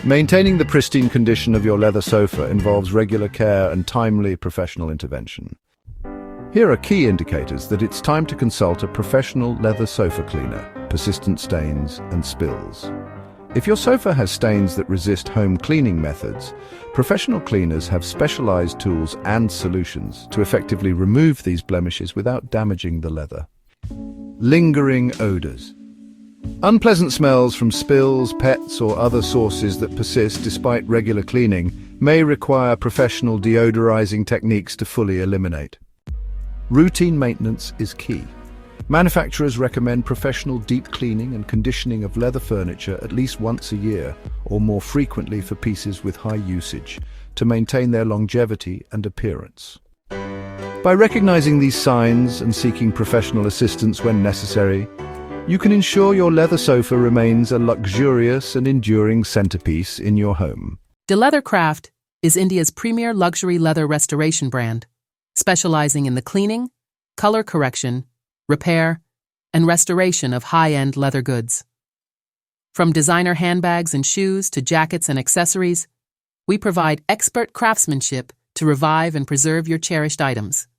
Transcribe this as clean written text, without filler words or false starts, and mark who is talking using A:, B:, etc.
A: Maintaining the pristine condition of your leather sofa involves regular care and timely professional intervention. Here are key indicators that it's time to consult a professional leather sofa cleaner: persistent stains and spills. If your sofa has stains that resist home cleaning methods, professional cleaners have specialized tools and solutions to effectively remove these blemishes without damaging the leather. Lingering odors. Unpleasant smells from spills, pets, or other sources that persist despite regular cleaning may require professional deodorizing techniques to fully eliminate. Routine maintenance is key. Manufacturers recommend professional deep cleaning and conditioning of leather furniture at least once a year, or more frequently for pieces with high usage, to maintain their longevity and appearance. By recognizing these signs and seeking professional assistance when necessary, you can ensure your leather sofa remains a luxurious and enduring centerpiece in your home.
B: Deleathercraft is India's premier luxury leather restoration brand, specializing in the cleaning, color correction, repair, and restoration of high-end leather goods. From designer handbags and shoes to jackets and accessories, we provide expert craftsmanship to revive and preserve your cherished items.